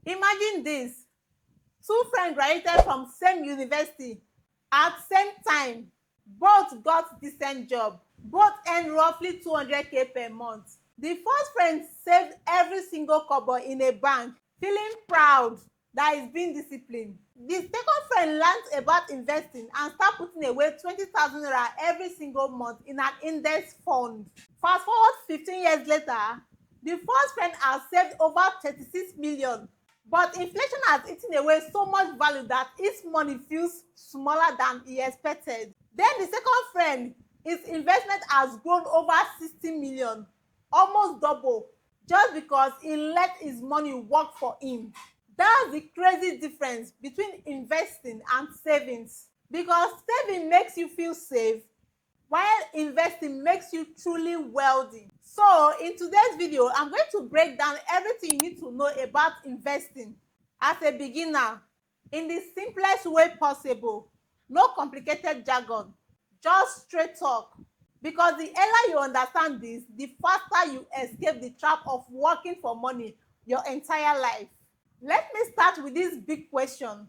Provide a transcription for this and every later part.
Imagine this. Two friends graduated from same university at same time. Both got decent job. Both earn roughly 200K per month. The first friend saved every single kobo in a bank, feeling proud that he's being disciplined. The second friend learned about investing and started putting away 20,000 naira every single month in an index fund. Fast forward 15 years later, the first friend has saved over 36 million. But inflation has eaten away so much value that his money feels smaller than he expected. Then the second friend, his investment has grown over 60 million, almost double, just because he let his money work for him. That's the crazy difference between investing and savings. Because saving makes you feel safe, while investing makes you truly wealthy. So in today's video, I'm going to break down everything you need to know about investing as a beginner in the simplest way possible. No complicated jargon, just straight talk. Because the earlier you understand this, the faster you escape the trap of working for money your entire life. Let me start with this big question.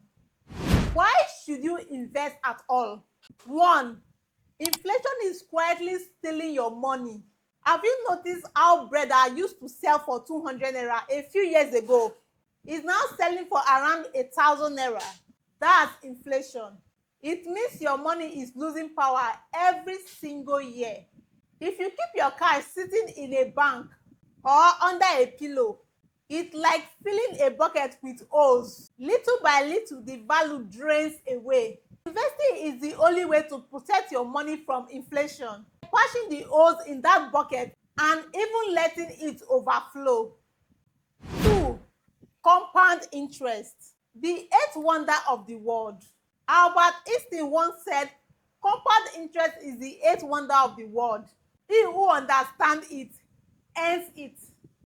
Why should you invest at all? 1. Inflation is quietly stealing your money. Have you noticed how bread I used to sell for 200 naira a few years ago is now selling for around 1,000 naira? That's inflation. It means your money is losing power every single year. If you keep your cash sitting in a bank or under a pillow, it's like filling a bucket with holes. Little by little, the value drains away. Investing is the only way to protect your money from inflation. Patching the holes in that bucket and even letting it overflow. 2. Compound interest. The eighth wonder of the world. Albert Einstein once said, compound interest is the eighth wonder of the world. He who understands it earns it.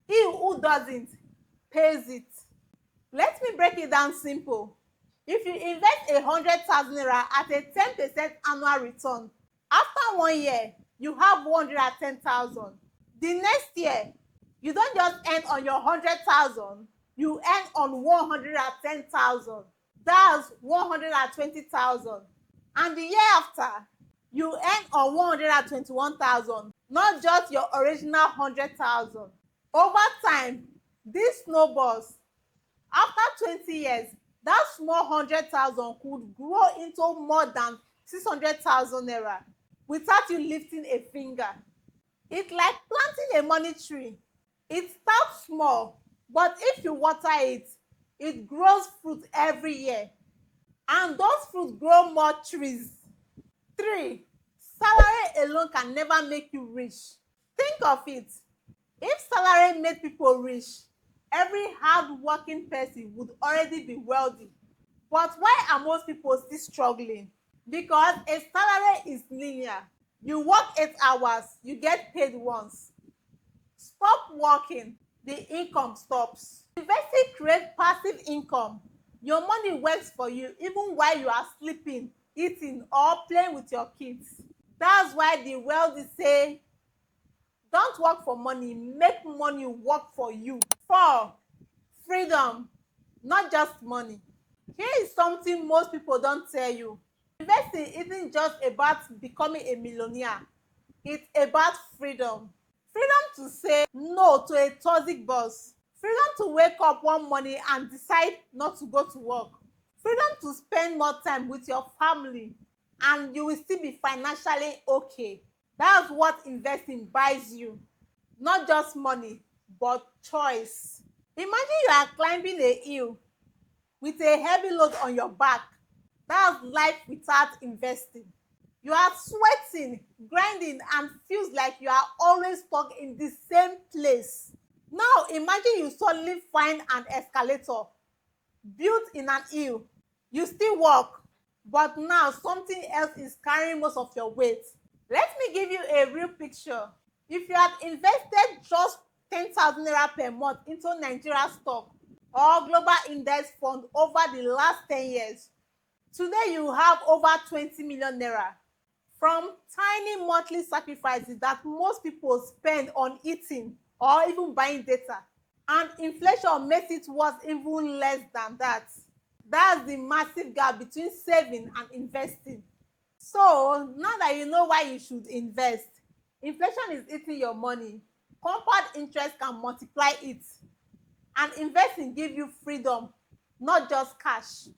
He who doesn't pays it. Let me break it down simple. If you invest 100,000 naira at a 10% annual return, after 1 year, you have 110,000. The next year, you don't just earn on your 100,000, you earn on 110,000. That's 120,000. And the year after, you earn on 121,000, not just your original 100,000. Over time, this snowballs. After 20 years, that small 100,000 could grow into more than 600,000 naira without you lifting a finger. It's like planting a money tree. It starts small, but if you water it, it grows fruit every year. And those fruits grow more trees. 3. Salary alone can never make you rich. Think of it. If salary made people rich, every hard-working person would already be wealthy. But why are most people still struggling? Because a salary is linear. You work 8 hours, you get paid once. Stop working, the income stops. Investing creates passive income. Your money works for you even while you are sleeping, eating, or playing with your kids. That's why the wealthy say, don't work for money, make money work for you. 4. Freedom, not just money. Here is something most people don't tell you. Investing isn't just about becoming a millionaire. It's about freedom. Freedom to say no to a toxic boss. Freedom to wake up one morning and decide not to go to work. Freedom to spend more time with your family and you will still be financially okay. That's what investing buys you. Not just money, but choice. Imagine you are climbing a hill with a heavy load on your back. That's life without investing. You are sweating, grinding, and feels like you are always stuck in the same place. Now imagine you suddenly find an escalator built in an hill. You still walk, but now something else is carrying most of your weight. Let me give you a real picture. If you had invested just 10,000 naira per month into Nigeria stock or global index fund over the last 10 years, today you have over 20 million naira. From tiny monthly sacrifices that most people spend on eating or even buying data. and inflation makes it worse even less than that. That's the massive gap between saving and investing. So now that you know why you should invest, inflation is eating your money. Compound interest can multiply it, and investing give you freedom, not just cash.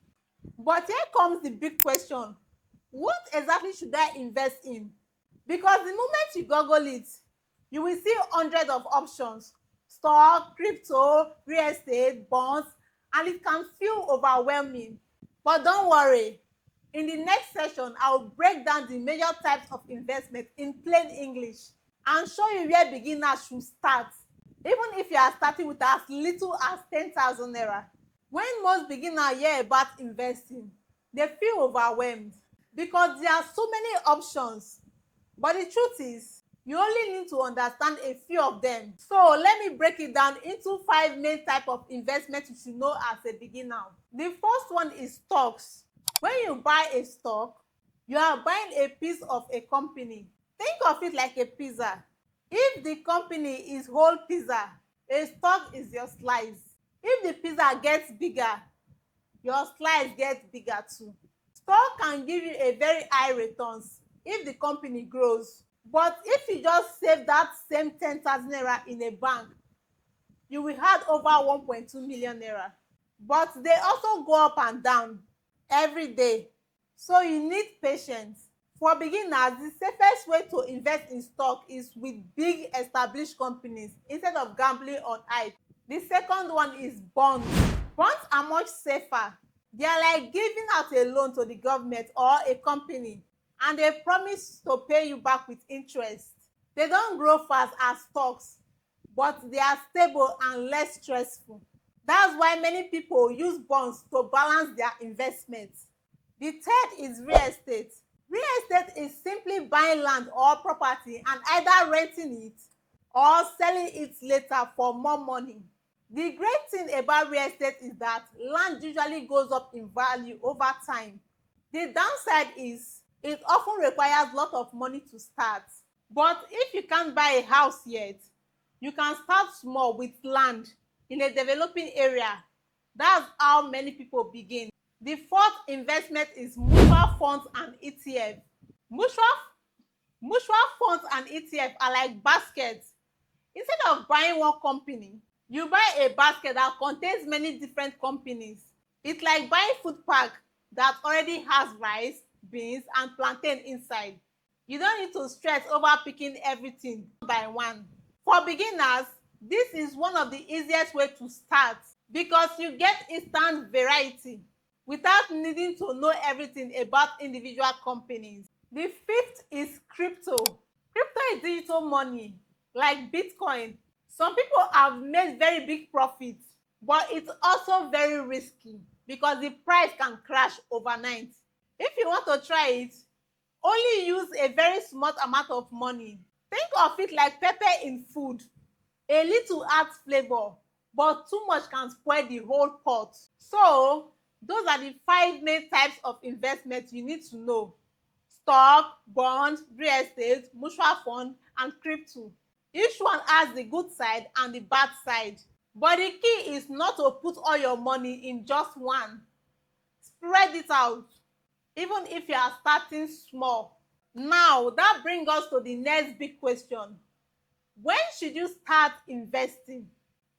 But here comes the big question: what exactly should I invest in? Because the moment you Google it, you will see hundreds of options: stock, crypto, real estate, bonds, and it can feel overwhelming. But don't worry, in the next session, I'll break down the major types of investment in plain English and show you where beginners should start, even if you are starting with as little as 10,000 naira. When most beginners hear about investing, they feel overwhelmed because there are so many options. But the truth is, you only need to understand a few of them. So let me break it down into 5 main types of investment you should know as a beginner. The first one is stocks. When you buy a stock, you are buying a piece of a company. Think of it like a pizza. If the company is whole pizza, a stock is your slice. If the pizza gets bigger, your slice gets bigger too. Stock can give you a very high returns if the company grows, but if you just save that same 10,000 naira in a bank, you will have over 1.2 million naira. But they also go up and down every day, so you need patience. For beginners, the safest way to invest in stock is with big established companies instead of gambling on hype. The second one is bonds. Bonds are much safer. They are like giving out a loan to the government or a company, and they promise to pay you back with interest. They don't grow fast as stocks, but they are stable and less stressful. That's why many people use bonds to balance their investments. The third is real estate. Real estate is simply buying land or property and either renting it or selling it later for more money. The great thing about real estate is that land usually goes up in value over time. The downside is it often requires a lot of money to start. But if you can't buy a house yet, you can start small with land in a developing area. That's how many people begin. The fourth investment is mutual funds and ETF. Mutual mutual funds and ETF are like baskets. Instead of buying one company, you buy a basket that contains many different companies. It's like buying food pack that already has rice, beans, and plantain inside. You don't need to stress over picking everything one by one. For beginners, this is one of the easiest way to start because you get instant variety without needing to know everything about individual companies. The fifth is crypto. Crypto is digital money like Bitcoin. Some people have made very big profits, but it's also very risky because the price can crash overnight. If you want to try it, only use a very small amount of money. Think of it like pepper in food. A little adds flavor, but too much can spoil the whole pot. So those are the 5 main types of investment you need to know: stock, bonds, real estate, mutual fund, and crypto. Each one has the good side and the bad side, but the key is not to put all your money in just one. Spread it out, even if you are starting small. Now that brings us to the next big question: when should you start investing,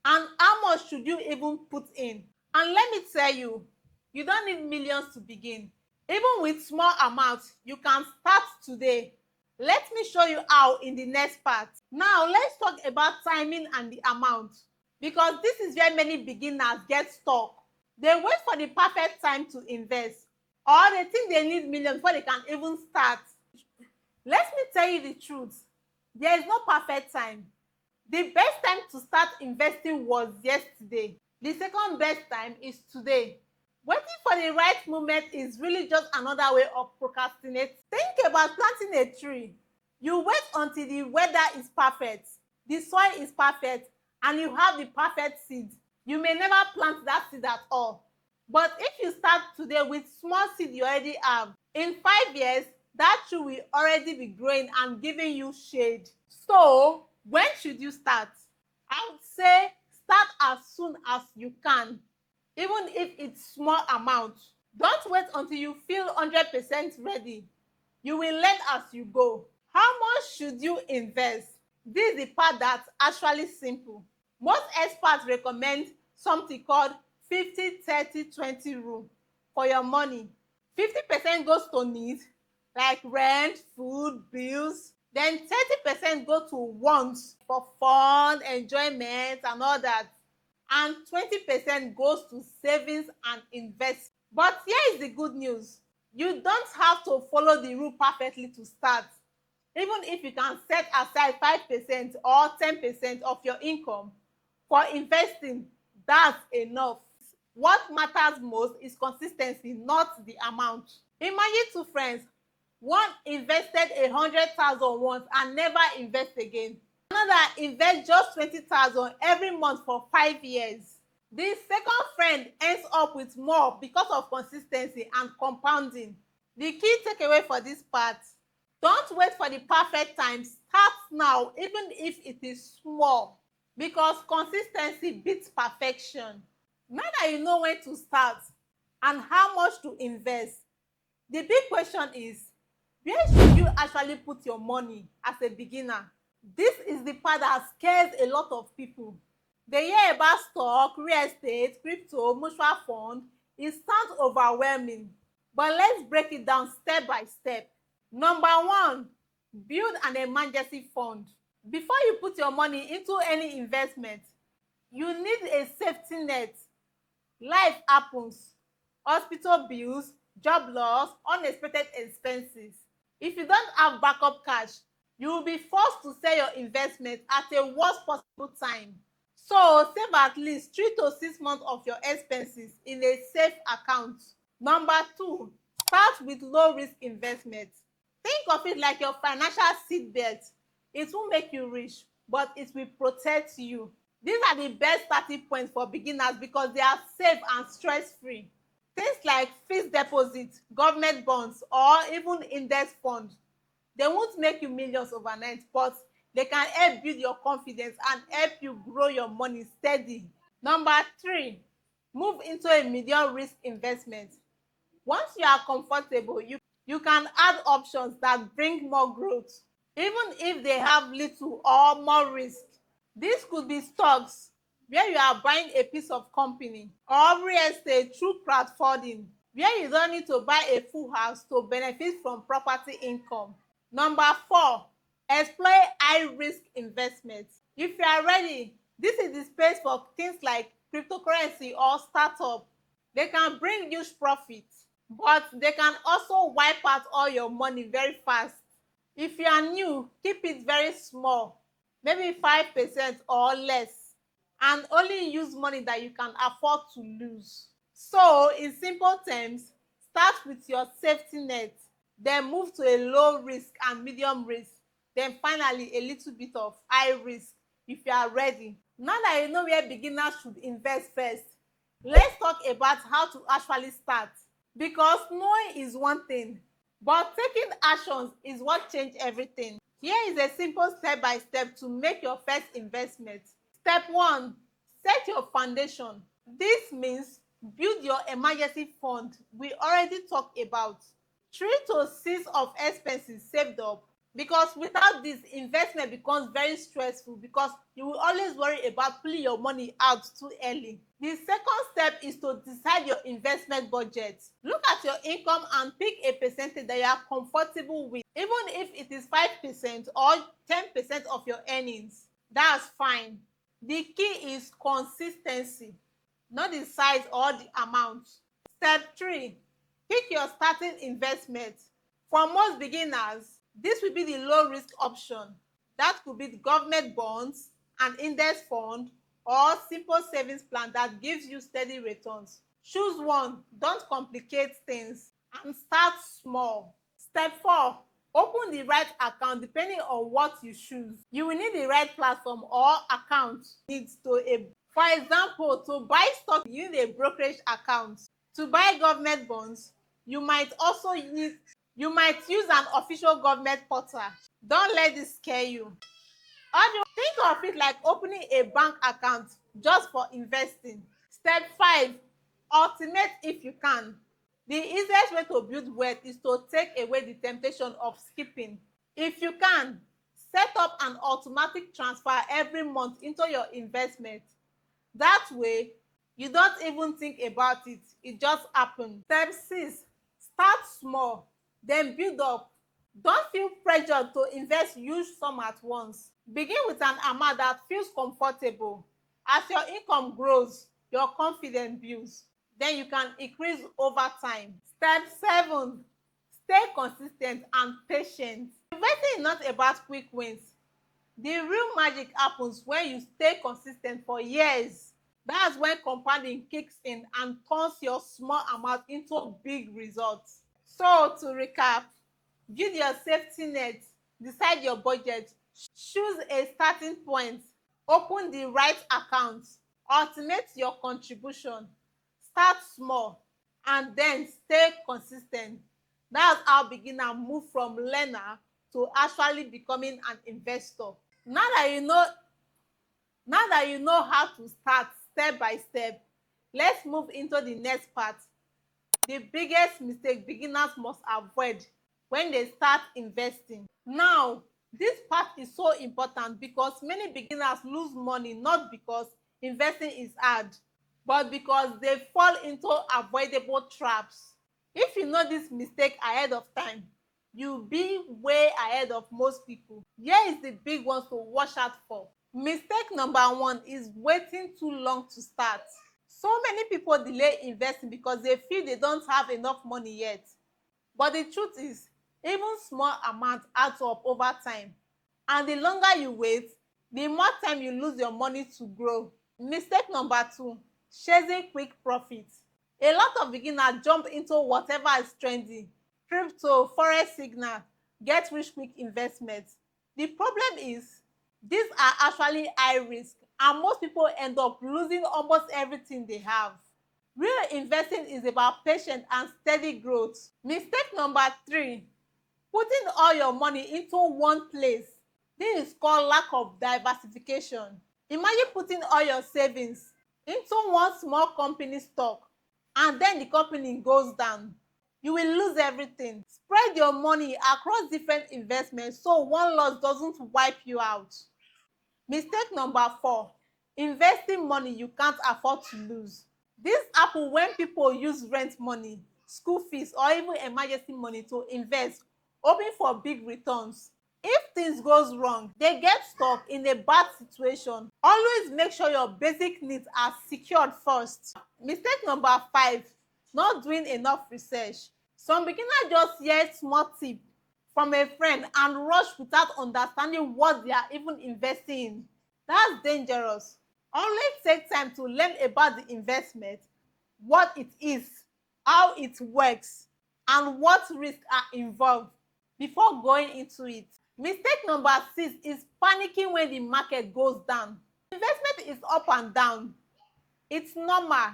and how much should you even put in? And let me tell you, you don't need millions to begin. Even with small amounts, you can start today. Let me show you how in the next part. Now let's talk about timing and the amount, because this is where many beginners get stuck. They wait for the perfect time to invest, or they think they need millions before they can even start. Let me tell you the truth. There is no perfect time. The best time to start investing was yesterday. The second best time is today. Waiting for the right moment is really just another way of procrastinating. Think about planting a tree. You wait until the weather is perfect, the soil is perfect, and you have the perfect seed. You may never plant that seed at all. But if you start today with small seed you already have, in 5 years, that tree will already be growing and giving you shade. So, when should you start? I would say Start as soon as you can, even if it's small amount. Don't wait until you feel 100% ready. You will learn as you go. How much should you invest? This is the part that's actually simple. Most experts recommend something called 50-30-20 rule for your money. 50% goes to needs like rent, food, bills. Then 30% go to wants for fun, enjoyment and all that. And 20% goes to savings and investment. But here is the good news. You don't have to follow the rule perfectly to start. Even if you can set aside 5% or 10% of your income for investing, that's enough. What matters most is consistency, not the amount. Imagine two friends. One invested 100,000 once and never invest again. Another invest just 20,000 every month for 5 years. The second friend ends up with more because of consistency and compounding. The key takeaway for this part: don't wait for the perfect time. Start now, even if it is small, because consistency beats perfection. Now that you know when to start and how much to invest, the big question is, where should you actually put your money as a beginner? This is the part that scares a lot of people. They hear about stock, real estate, crypto, mutual fund. It sounds overwhelming, but let's break it down step by step. Number one, build an emergency fund. Before you put your money into any investment, you need a safety net. Life happens: hospital bills, job loss, unexpected expenses. If you don't have backup cash, you will be forced to sell your investment at a worst possible time. So save at least 3 to 6 months of your expenses in a safe account. Number two, start with low risk investment. Think of it like your financial seatbelt. It won't make you rich, but it will protect you. These are the best starting points for beginners because they are safe and stress-free. Things like fixed deposit, government bonds, or even index funds. They won't make you millions overnight, but they can help build your confidence and help you grow your money steady. Number three, move into a medium risk investment. Once you are comfortable, you can add options that bring more growth, even if they have little or more risk. This could be stocks, where you are buying a piece of company, or real estate through crowdfunding, where you don't need to buy a full house to benefit from property income. Number four, explore high risk investments. If you are ready, this is the space for things like cryptocurrency or startup. They can bring huge profits, but they can also wipe out all your money very fast. If you are new, keep it very small, maybe 5% or less, and only use money that you can afford to lose. So in simple terms, start with your safety net, then move to a low risk and medium risk, then finally a little bit of high risk if you are ready. Now that you know where beginners should invest first, let's talk about how to actually start. Because knowing is one thing, but taking actions is what changes everything. Here is a simple step-by-step to make your first investment. Step one, set your foundation. This means build your emergency fund we already talked about. 3 to 6 of expenses saved up, because without this, investment becomes very stressful because you will always worry about pulling your money out too early. The second step is to decide your investment budget. Look at your income and pick a percentage that you are comfortable with. Even if it is 5% or 10% of your earnings, that's fine. The key is consistency, not the size or the amount. Step 3, pick your starting investment. For most beginners, this will be the low risk option. That could be the government bonds, an index fund, or simple savings plan that gives you steady returns. Choose one, don't complicate things, and start small. Step 4, open the right account depending on what you choose. You will need the right platform or account. For example, to buy stock, you need a brokerage account. To buy government bonds, you might use an official government portal. Don't let this scare you. Or you think of it like opening a bank account just for investing. Step 5, automate if you can. The easiest way to build wealth is to take away the temptation of skipping. If you can, set up an automatic transfer every month into your investment. That way, you don't even think about it, it just happens. Step 6, start small, then build up. Don't feel pressured to invest huge sum at once. Begin with an amount that feels comfortable. As your income grows, your confidence builds. Then you can increase over time. Step 7, stay consistent and patient. Investing is not about quick wins. The real magic happens when you stay consistent for years. That's when compounding kicks in and turns your small amount into big results. So to recap, build your safety net, decide your budget, choose a starting point, open the right account, automate your contribution, start small, and then stay consistent. That's how beginner move from learner to actually becoming an investor. Now that you know now that you know how to start step by step, let's move into the next part. The biggest mistake beginners must avoid when they start investing. Now, this part is so important because many beginners lose money not because investing is hard, but because they fall into avoidable traps. If you know this mistake ahead of time, you'll be way ahead of most people. Here is the big ones to watch out for. Mistake number 1 is waiting too long to start. So many people delay investing because they feel they don't have enough money yet. But the truth is, even small amounts adds up over time. And the longer you wait, the more time you lose your money to grow. Mistake number 2, chasing quick profits. A lot of beginners jump into whatever is trendy. Crypto, forex signal, get rich quick investments. The problem is, these are actually high risk and most people end up losing almost everything they have. Real investing is about patience and steady growth. Mistake number 3, putting all your money into one place. This is called lack of diversification. Imagine putting all your savings into one small company stock and then the company goes down. You will lose everything. Spread your money across different investments so one loss doesn't wipe you out. Mistake number 4, investing money you can't afford to lose. This happen when people use rent money, school fees or even emergency money to invest, hoping for big returns. If things goes wrong, they get stuck in a bad situation. Always make sure your basic needs are secured first. Mistake number 5, not doing enough research. Some beginners just hear small tip from a friend and rush without understanding what they are even investing in. That's dangerous. Always take time to learn about the investment, what it is, how it works, and what risks are involved before going into it. Mistake number 6 is panicking when the market goes down. Investment is up and down. It's normal,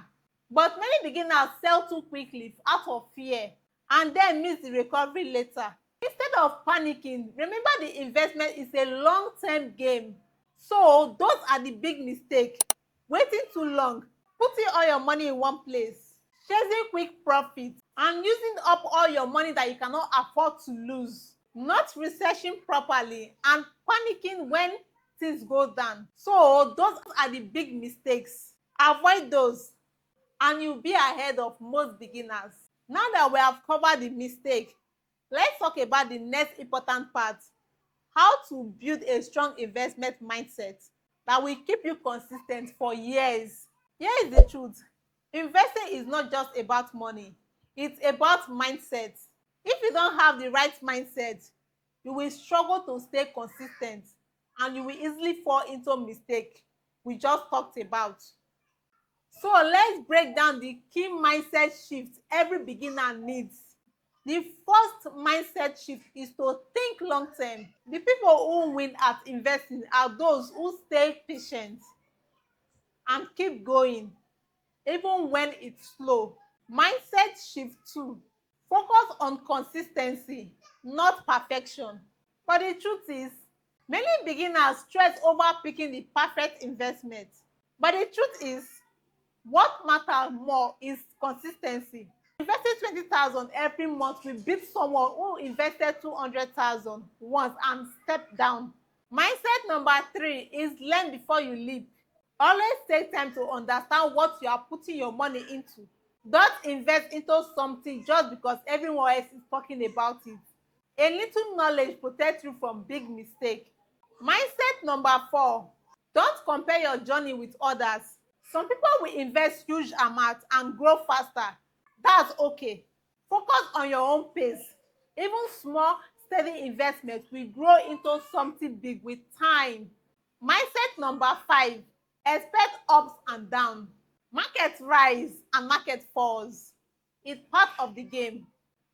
but many beginners sell too quickly out of fear and then miss the recovery later. Instead of panicking, remember the investment is a long-term game. So those are the big mistakes. Waiting too long, putting all your money in one place, chasing quick profits, and using up all your money that you cannot afford to lose, not researching properly, and panicking when things go down. So those are the big mistakes. Avoid those and you'll be ahead of most beginners. Now that we have covered the mistake, let's talk about the next important part: how to build a strong investment mindset that will keep you consistent for years. Here is the truth: investing is not just about money, it's about mindset. If you don't have the right mindset, you will struggle to stay consistent and you will easily fall into mistake we just talked about. So let's break down the key mindset shifts every beginner needs. The first mindset shift is to think long term. The people who win at investing are those who stay patient and keep going even when it's slow. Mindset shift 2: focus on consistency, not perfection. But the truth is, Many beginners stress over picking the perfect investment, but the truth is, what matters more is consistency. Investing 20,000 every month will beat someone who invested 200,000 once and stepped down. Mindset number 3 is learn before you leap. Always take time to understand what you are putting your money into. Don't invest into something just because everyone else is talking about it. A little knowledge protects you from big mistakes. Mindset number 4, don't compare your journey with others. Some people will invest huge amounts and grow faster. That's okay. Focus on your own pace. Even small, steady investments will grow into something big with time. Mindset number 5, expect ups and downs. Market rise and market falls. It's part of the game.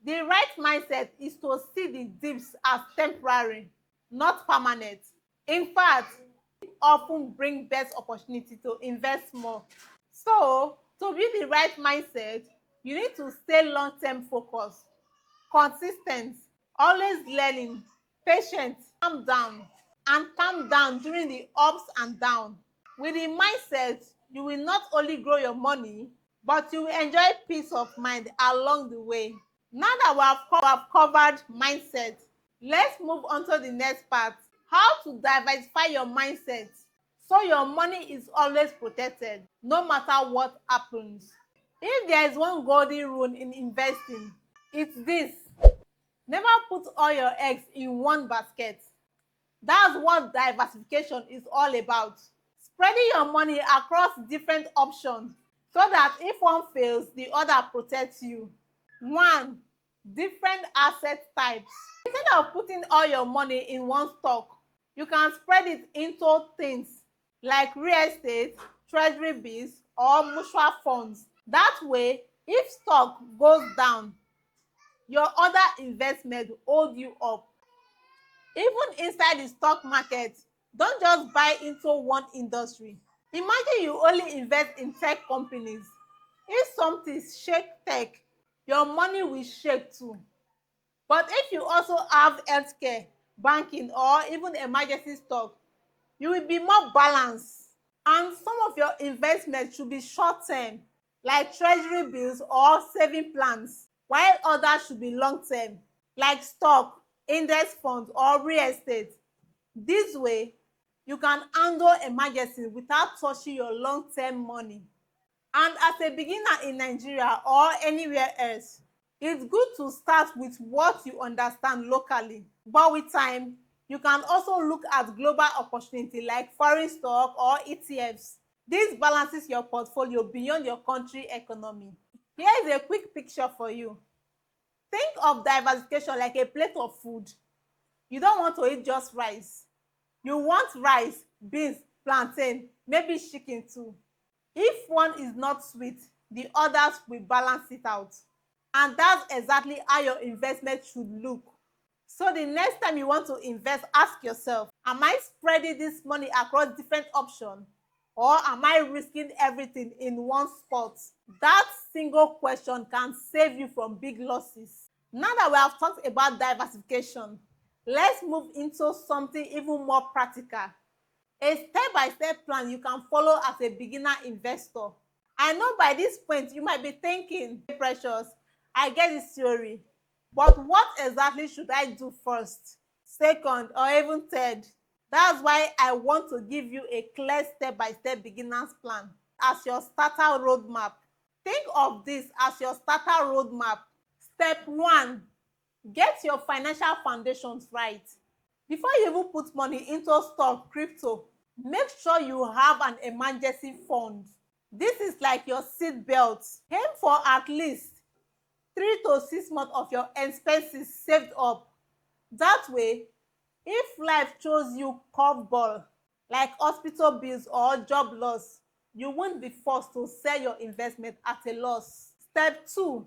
The right mindset is to see the dips as temporary, not permanent. In fact, it often brings best opportunity to invest more. So, to build the right mindset, you need to stay long-term focused, consistent, always learning, patient, calm down during the ups and downs. With the mindset, you will not only grow your money, but you will enjoy peace of mind along the way. Now that we have covered mindset, let's move on to the next part. How to diversify your mindset so your money is always protected no matter what happens. If there is one golden rule in investing, it's this: never put all your eggs in one basket. That's what diversification is all about. Spreading your money across different options so that if one fails, the other protects you. 1. Different asset types. Instead of putting all your money in one stock, you can spread it into things like real estate, treasury bills, or mutual funds. That way, if stock goes down, your other investment hold you up. Even inside the stock market, don't just buy into one industry. Imagine you only invest in tech companies. If something shake tech, your money will shake too. But if you also have healthcare, banking, or even emergency stock, you will be more balanced. And some of your investments should be short term, like treasury bills or saving plans, while others should be long term, like stock, index funds, or real estate. This way, you can handle emergencies without touching your long term money. And as a beginner in Nigeria or anywhere else, it's good to start with what you understand locally. But with time, you can also look at global opportunity like foreign stock or ETFs. This balances your portfolio beyond your country economy. Here is a quick picture for you. Think of diversification like a plate of food. You don't want to eat just rice. You want rice, beans, plantain, maybe chicken too. If one is not sweet, the others will balance it out. And that's exactly how your investment should look. So the next time you want to invest, ask yourself, am I spreading this money across different options? Or am I risking everything in one spot? That single question can save you from big losses. Now that we have talked about diversification, let's move into something even more practical. A step-by-step plan you can follow as a beginner investor. I know by this point you might be thinking, "Hey Precious, I get this theory, but what exactly should I do first, second, or even third?" That's why I want to give you a clear step-by-step beginner's plan as your starter roadmap. Think of this as your starter roadmap. Step 1, get your financial foundations right. Before you even put money into stock, crypto, make sure you have an emergency fund. This is like your seat belt. Aim for at least 3 to 6 months of your expenses saved up. That way, if life throws you curveball like hospital bills or job loss, you won't be forced to sell your investment at a loss. Step 2,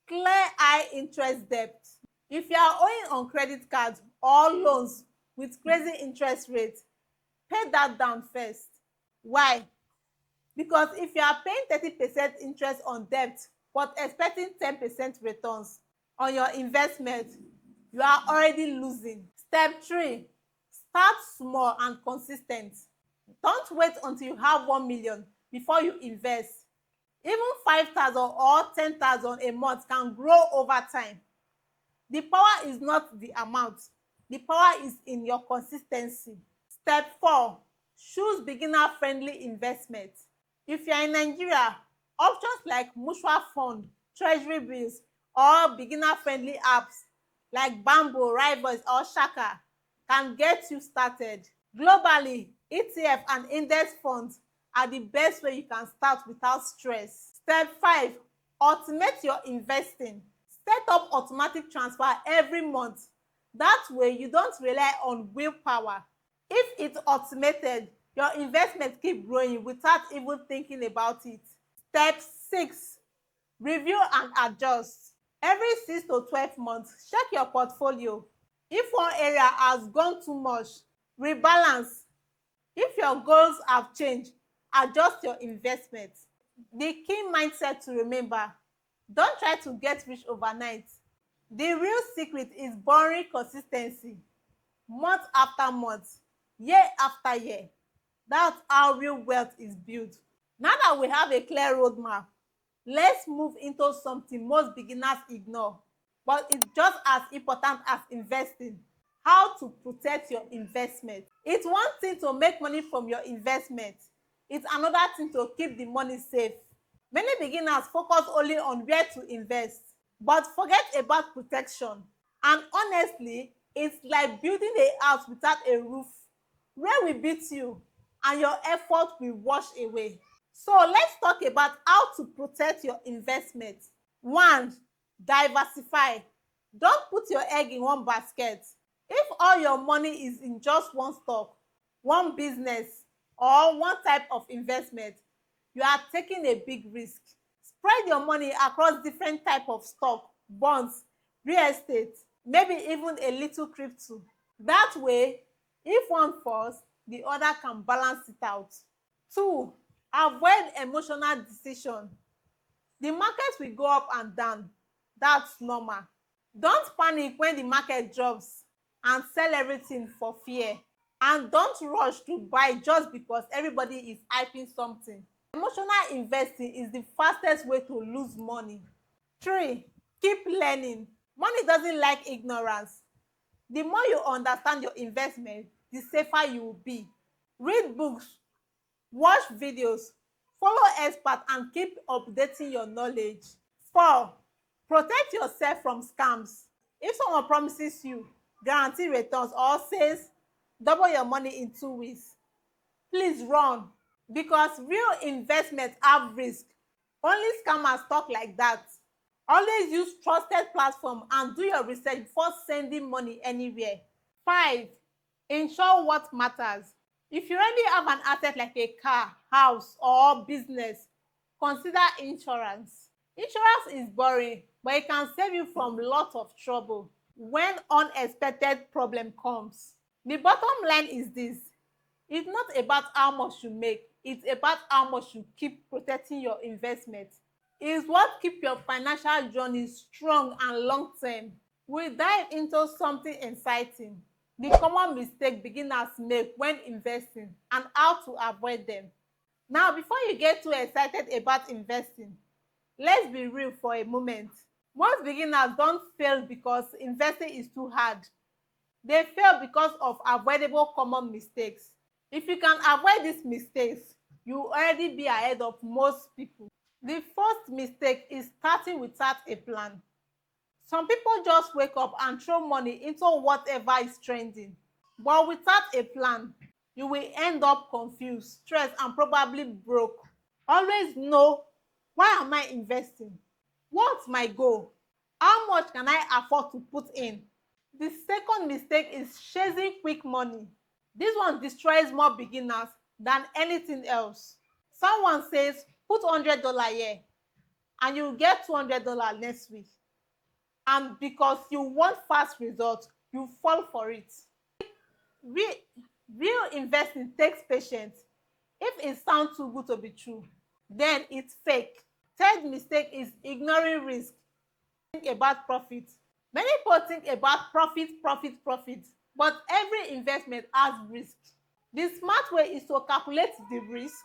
clear high interest debt. If you are owing on credit cards or loans with crazy interest rates, pay that down first. Why? Because if you are paying 30% interest on debt but expecting 10% returns on your investment, you are already losing. Step 3, Start small and consistent. Don't wait until you have 1 million before you invest. Even 5,000 or 10,000 a month can grow over time. The power is not the amount. The power is in your consistency. Step 4. Choose beginner-friendly investment. If you are in Nigeria, options like mutual fund, treasury bills, or beginner-friendly apps like Bamboo, Rivals, or Shaka can get you started. Globally, ETF and index funds are the best way you can start without stress. Step 5. Automate your investing. Set up automatic transfer every month. That way, you don't rely on willpower. If it's automated, your investment keep growing without even thinking about it. Step 6. Review and adjust. Every 6 to 12 months, check your portfolio. If one area has gone too much, rebalance. If your goals have changed, adjust your investment. The key mindset to remember: don't try to get rich overnight. The real secret is boring consistency, month after month, year after year. That's how real wealth is built. Now that we have a clear roadmap, let's move into something most beginners ignore, but it's just as important as investing: how to protect your investment. It's one thing to make money from your investment. It's another thing to keep the money safe. Many beginners focus only on where to invest, but forget about protection. And honestly, it's like building a house without a roof. Rain will beat you and your effort will wash away. So let's talk about how to protect your investment. 1. Diversify. Don't put your egg in one basket. If all your money is in just one stock, one business, or one type of investment, you are taking a big risk. Spread your money across different type of stock, bonds, real estate, maybe even a little crypto. That way, if one falls, the other can balance it out. 2. Avoid emotional decision. The market will go up and down. That's normal. Don't panic when the market drops and sell everything for fear. And don't rush to buy just because everybody is hyping something. Emotional investing is the fastest way to lose money. 3. Keep learning. Money doesn't like ignorance. The more you understand your investment, the safer you will be. Read books, watch videos, follow experts, and keep updating your knowledge. 4. Protect yourself from scams. If someone promises you guarantee returns or says double your money in 2 weeks, please run, because real investments have risk. Only scammers talk like that. Always use trusted platform and do your research before sending money anywhere. 5. Ensure what matters. If you already have an asset like a car, house, or business, consider insurance. Insurance is boring, but it can save you from lots of trouble when unexpected problem comes. The bottom line is this: it's not about how much you make, it's about how much you keep protecting your investment. It's what keeps your financial journey strong and long term. We'll dive into something exciting: the common mistake beginners make when investing and how to avoid them. Now, before you get too excited about investing, let's be real for a moment. Most beginners don't fail because investing is too hard. They fail because of avoidable common mistakes. If you can avoid these mistakes, you will already be ahead of most people. The first mistake is starting without a plan. Some people just wake up and throw money into whatever is trending. But without a plan, you will end up confused, stressed, and probably broke. Always know: why am I investing? What's my goal? How much can I afford to put in? The second mistake is chasing quick money. This one destroys more beginners than anything else. Someone says, put $100 here and you get $200 next week. And because you want fast results, you fall for it. Real, real investing takes patience. If it sounds too good to be true, then it's fake. Third mistake is ignoring risk. Think about profit. Many people think about profit, profit, profit, But every investment has risk. The smart way is to calculate the risk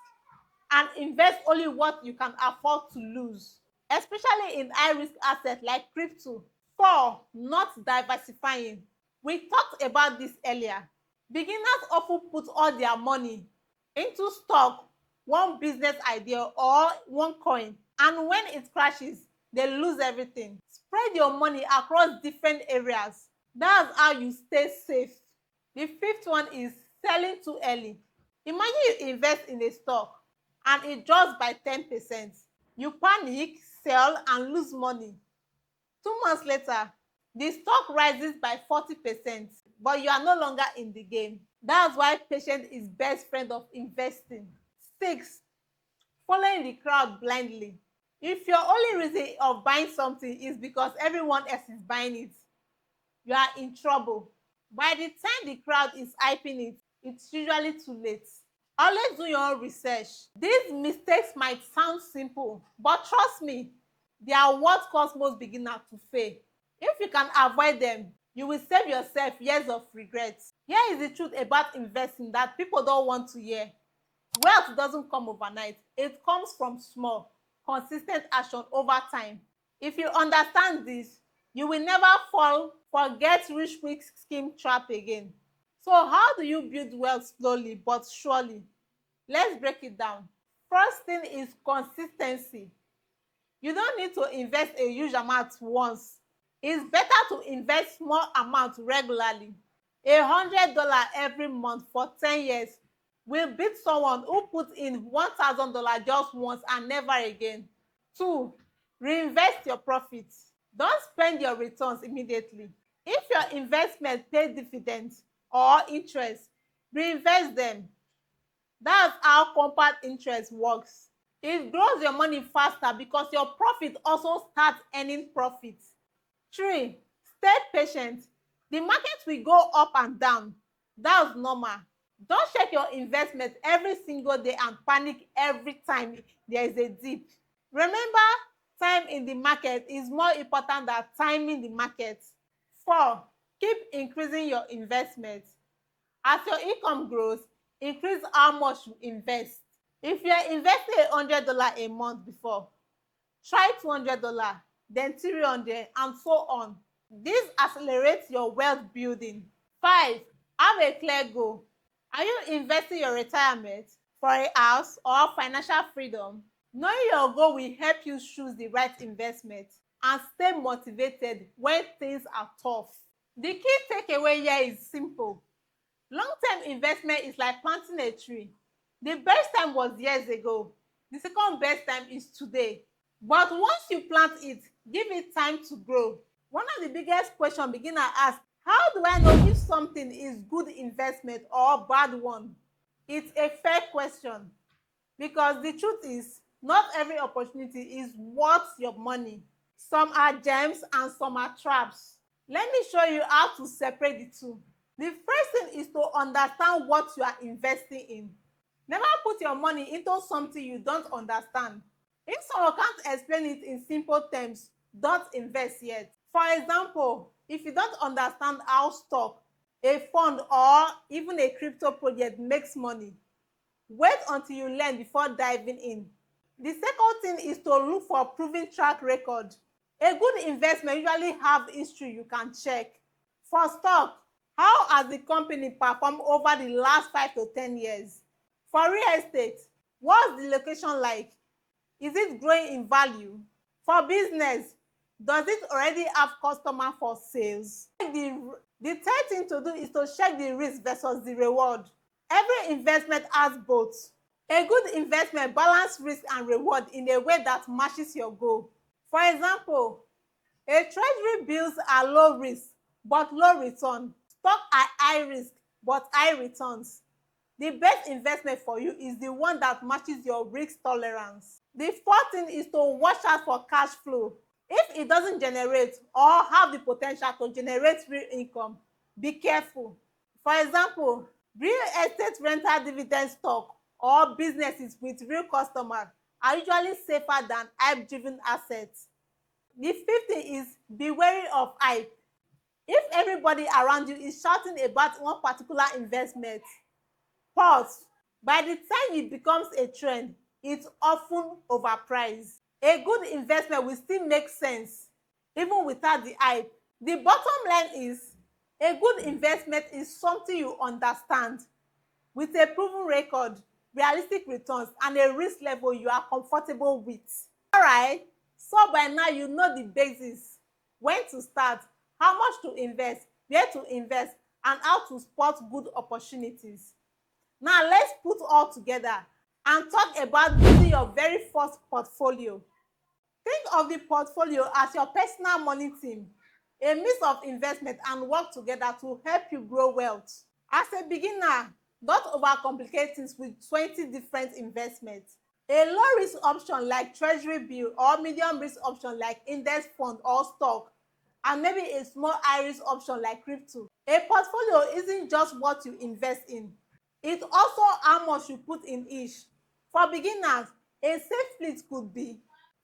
and invest only what you can afford to lose, especially in high-risk assets like crypto. 4. Not diversifying. We talked about this earlier. Beginners often put all their money into stock, one business idea, or one coin, and when it crashes, they lose everything. Spread your money across different areas. That's how you stay safe. The fifth one is selling too early. Imagine you invest in a stock and it drops by 10%. You panic, sell, and lose money. 2 months later, the stock rises by 40%, but you are no longer in the game. That's why patience is best friend of investing. 6. Following the crowd blindly. If your only reason of buying something is because everyone else is buying it, you are in trouble. By the time the crowd is hyping it, it's usually too late. Always do your own research. These mistakes might sound simple, but trust me, they are what cause most beginners to fail. If you can avoid them, you will save yourself years of regret. Here is the truth about investing that people don't want to hear. Wealth doesn't come overnight. It comes from small, consistent action over time. If you understand this, you will never fall for get rich quick scheme trap again. So how do you build wealth slowly but surely? Let's break it down. First thing is consistency. You don't need to invest a huge amount once. It's better to invest small amount regularly. $100 every month for 10 years will beat someone who put in $1,000 just once and never again. 2. Reinvest your profits. Don't spend your returns immediately. If your investment pay dividends or interest, reinvest them. That's how compound interest works. It grows your money faster because your profit also starts earning profits. 3. Stay patient. The market will go up and down. That's normal. Don't check your investment every single day and panic every time there is a dip. Remember, time in the market is more important than timing the market. 4. Keep increasing your investment. As your income grows, increase how much you invest. If you are investing $100 a month before, try $200, then 300, and so on. This accelerates your wealth building. 5. Have a clear goal. Are you investing your retirement for a house or financial freedom? Knowing your goal will help you choose the right investment and stay motivated when things are tough. The key takeaway here is simple. Long-term investment is like planting a tree. The best time was years ago. The second best time is today. But once you plant it, give it time to grow. One of the biggest questions beginners ask, how do I know if something is good investment or bad one? It's a fair question because the truth is not every opportunity is worth your money. Some are gems and some are traps. Let me show you how to separate the two. The first thing is to understand what you are investing in. Never put your money into something you don't understand. If someone can't explain it in simple terms, don't invest yet. For example, if you don't understand how stock, a fund, or even a crypto project makes money, wait until you learn before diving in. The second thing is to look for a proven track record. A good investment usually have history you can check. For stock, how has the company performed over the last 5 to 10 years? For real estate, what's the location like? Is it growing in value? For business, does it already have customer for sales? The third thing to do is to check the risk versus the reward. Every investment has both. A good investment balances risk and reward in a way that matches your goal. For example, a treasury bills are low risk but low return. Stock are high risk but high returns. The best investment for you is the one that matches your risk tolerance. The fourth thing is to watch out for cash flow. If it doesn't generate or have the potential to generate real income, be careful. For example, real estate rental dividend stock or businesses with real customers are usually safer than hype-driven assets. The fifth thing is be wary of hype. If everybody around you is shouting about one particular investment, pause. By the time it becomes a trend, it's often overpriced. A good investment will still make sense even without the hype. The bottom line is, a good investment is something you understand with a proven record, realistic returns, and a risk level you are comfortable with. Alright, so by now you know the basics: when to start, how much to invest, where to invest, and how to spot good opportunities. Now let's put all together and talk about building your very first portfolio. Think of the portfolio as your personal money team, a mix of investment and work together to help you grow wealth. As a beginner, don't overcomplicate things with 20 different investments. A low risk option like treasury bill, or medium risk option like index fund or stock, and maybe a small high risk option like crypto. A portfolio isn't just what you invest in, it's also how much you put in each. For beginners, a safe split could be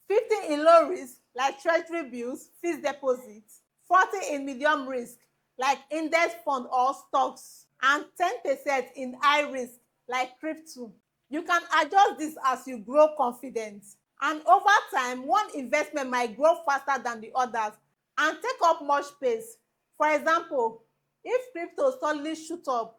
50 in low risk like treasury bills, fixed deposits, 40 in medium risk like index fund or stocks, and 10% in high risk like crypto. You can adjust this as you grow confident. And over time, one investment might grow faster than the others and take up more space. For example, if crypto suddenly shoot up,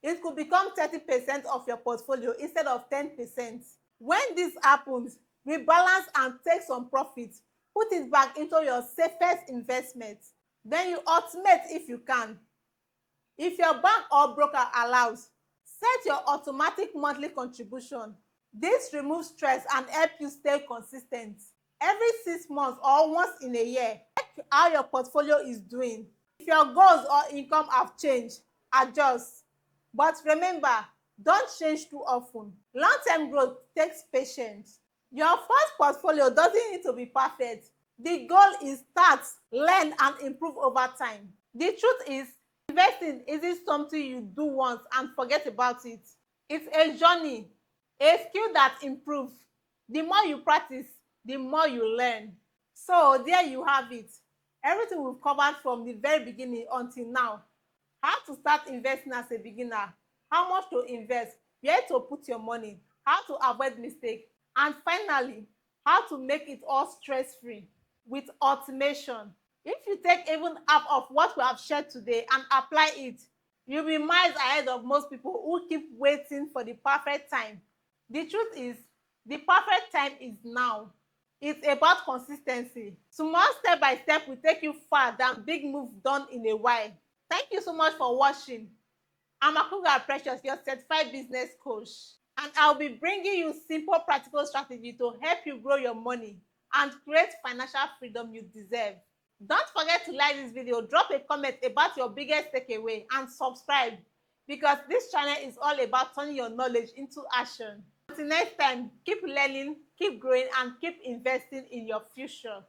it could become 30% of your portfolio instead of 10%. When this happens, rebalance and take some profit. Put it back into your safest investment. Then you automate if you can. If your bank or broker allows, set your automatic monthly contribution. This removes stress and helps you stay consistent. Every 6 months or once in a year, check how your portfolio is doing. If your goals or income have changed, adjust. But remember, don't change too often. Long-term growth takes patience. Your first portfolio doesn't need to be perfect. The goal is start, learn, and improve over time. The truth is, investing isn't something you do once and forget about it. It's a journey, a skill that improves. The more you practice, the more you learn. So there you have it. Everything we've covered from the very beginning until now. How to start investing as a beginner, how much to invest, where to put your money, how to avoid mistakes, and finally, how to make it all stress-free with automation. If you take even half of what we have shared today and apply it, you'll be miles ahead of most people who keep waiting for the perfect time. The truth is, the perfect time is now. It's about consistency. Small step by step will take you far than big move done in a while. Thank you so much for watching. I'm Akugha Precious, your certified business coach, and I'll be bringing you simple, practical strategy to help you grow your money and create financial freedom you deserve. Don't forget to like this video, drop a comment about your biggest takeaway, and subscribe, because this channel is all about turning your knowledge into action. Until next time, keep learning, keep growing, and keep investing in your future.